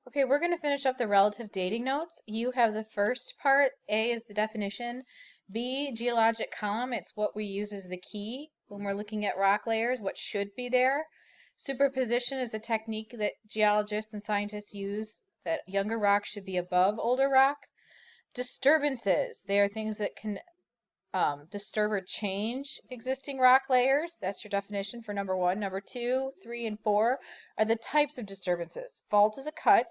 Okay, we're going to finish up the relative dating notes. You have the first part. A is the definition. B, geologic column. It's what we use as the key when we're looking at rock layers, what should be there. Superposition is a technique that geologists and scientists use that younger rock should be above older rock. Disturbances, they are things that can disturb or change existing rock layers. That's your definition for number one. Number two, three, and four are the types of disturbances. Fault is a cut.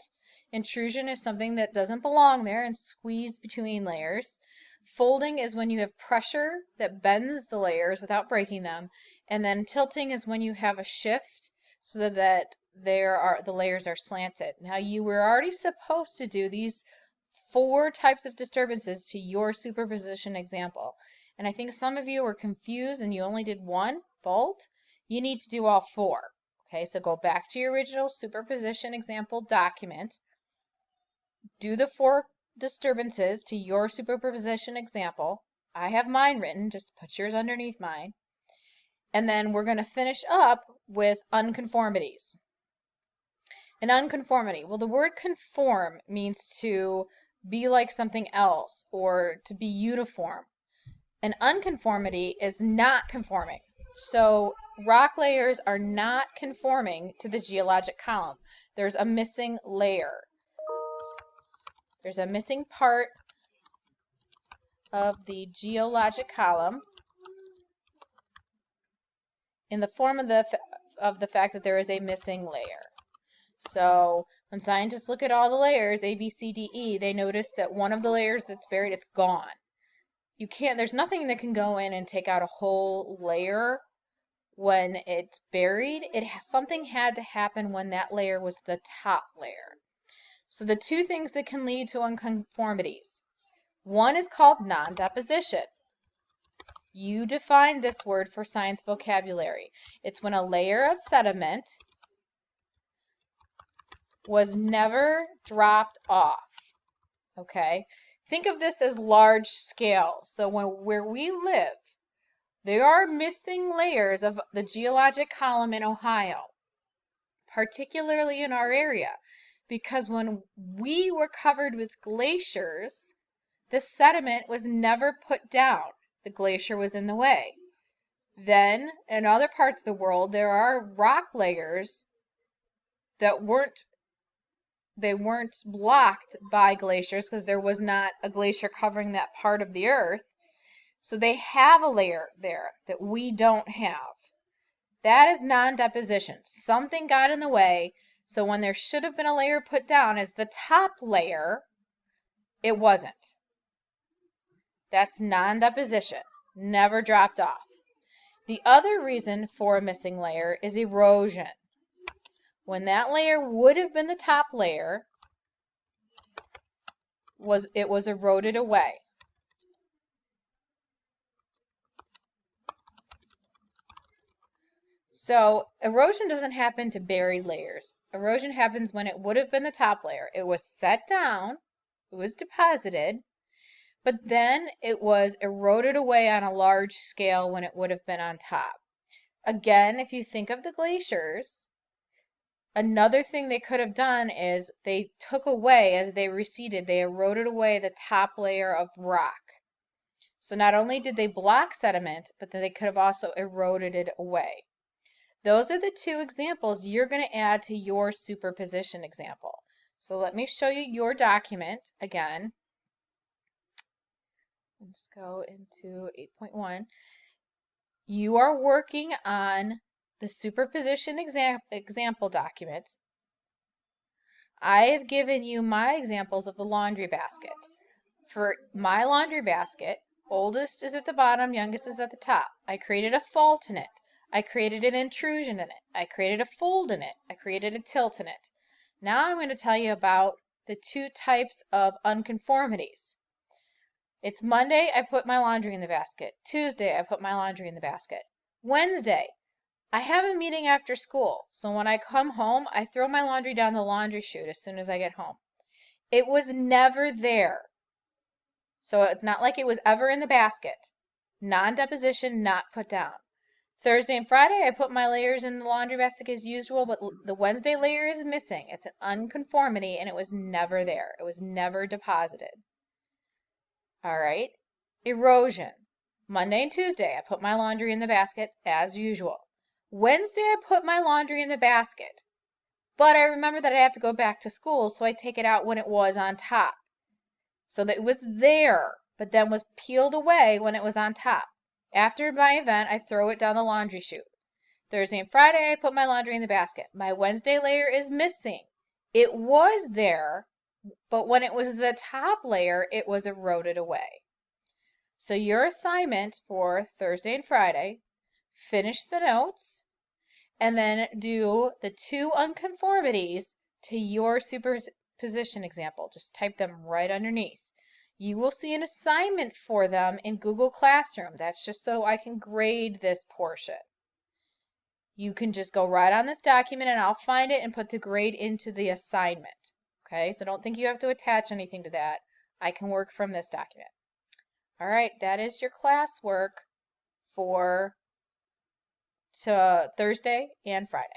Intrusion is something that doesn't belong there and squeezed between layers. Folding is when you have pressure that bends the layers without breaking them. And then tilting is when you have a shift so that the layers are slanted. Now you were already supposed to do these four types of disturbances to your superposition example. And I think some of you were confused and you only did one, fault. You need to do all four. Okay, so go back to your original superposition example document. Do the four disturbances to your superposition example. I have mine written, just put yours underneath mine. And then we're going to finish up with unconformities. An unconformity. Well, the word conform means to be like something else or to be uniform. An unconformity is not conforming. So rock layers are not conforming to the geologic column. There's a missing layer. There's a missing part of the geologic column in the form of the fact that there is a missing layer. So when scientists look at all the layers, A, B, C, D, E, they notice that one of the layers that's buried, it's gone. There's nothing that can go in and take out a whole layer when it's buried. Something had to happen when that layer was the top layer. So the two things that can lead to unconformities. One is called non-deposition. You define this word for science vocabulary. It's when a layer of sediment was never dropped off. Okay? Think of this as large scale. So where we live, there are missing layers of the geologic column in Ohio, particularly in our area, because when we were covered with glaciers, the sediment was never put down. The glacier was in the way. Then, in other parts of the world, there are rock layers that weren't blocked by glaciers because there was not a glacier covering that part of the earth. So they have a layer there that we don't have. That is non-deposition. Something got in the way, so when there should have been a layer put down as the top layer, it wasn't. That's non-deposition. Never dropped off. The other reason for a missing layer is erosion. When that layer would have been the top layer, it was eroded away. So erosion doesn't happen to buried layers. Erosion happens when it would have been the top layer. It was set down, it was deposited, but then it was eroded away on a large scale when it would have been on top. Again, if you think of the glaciers, another thing they could have done is they took away, as they receded, they eroded away the top layer of rock. So not only did they block sediment, but then they could have also eroded it away. Those are the two examples you're going to add to your superposition example. So let me show you your document again. Let's go into 8.1. You are working on the superposition example document. I have given you my examples of the laundry basket. For my laundry basket, oldest is at the bottom, youngest is at the top. I created a fault in it. I created an intrusion in it. I created a fold in it. I created a tilt in it. Now I'm going to tell you about the two types of unconformities. It's Monday, I put my laundry in the basket. Tuesday, I put my laundry in the basket. Wednesday, I have a meeting after school, so when I come home, I throw my laundry down the laundry chute as soon as I get home. It was never there. So it's not like it was ever in the basket. Non-deposition, not put down. Thursday and Friday, I put my layers in the laundry basket as usual, but the Wednesday layer is missing. It's an unconformity and it was never there. It was never deposited. All right. Erosion. Monday and Tuesday, I put my laundry in the basket as usual. Wednesday, I put my laundry in the basket, but I remember that I have to go back to school, so I take it out when it was on top. So that it was there, but then was peeled away when it was on top. After my event, I throw it down the laundry chute. Thursday and Friday, I put my laundry in the basket. My Wednesday layer is missing. It was there, but when it was the top layer, it was eroded away. So your assignment for Thursday and Friday, finish the notes and then do the 2 unconformities to your superposition example. Just type them right underneath. You will see an assignment for them in Google Classroom. That's just so I can grade this portion. You can just go right on this document and I'll find it and put the grade into the assignment. Okay, so don't think you have to attach anything to that. I can work from this document. All right, that is your classwork for Thursday and Friday.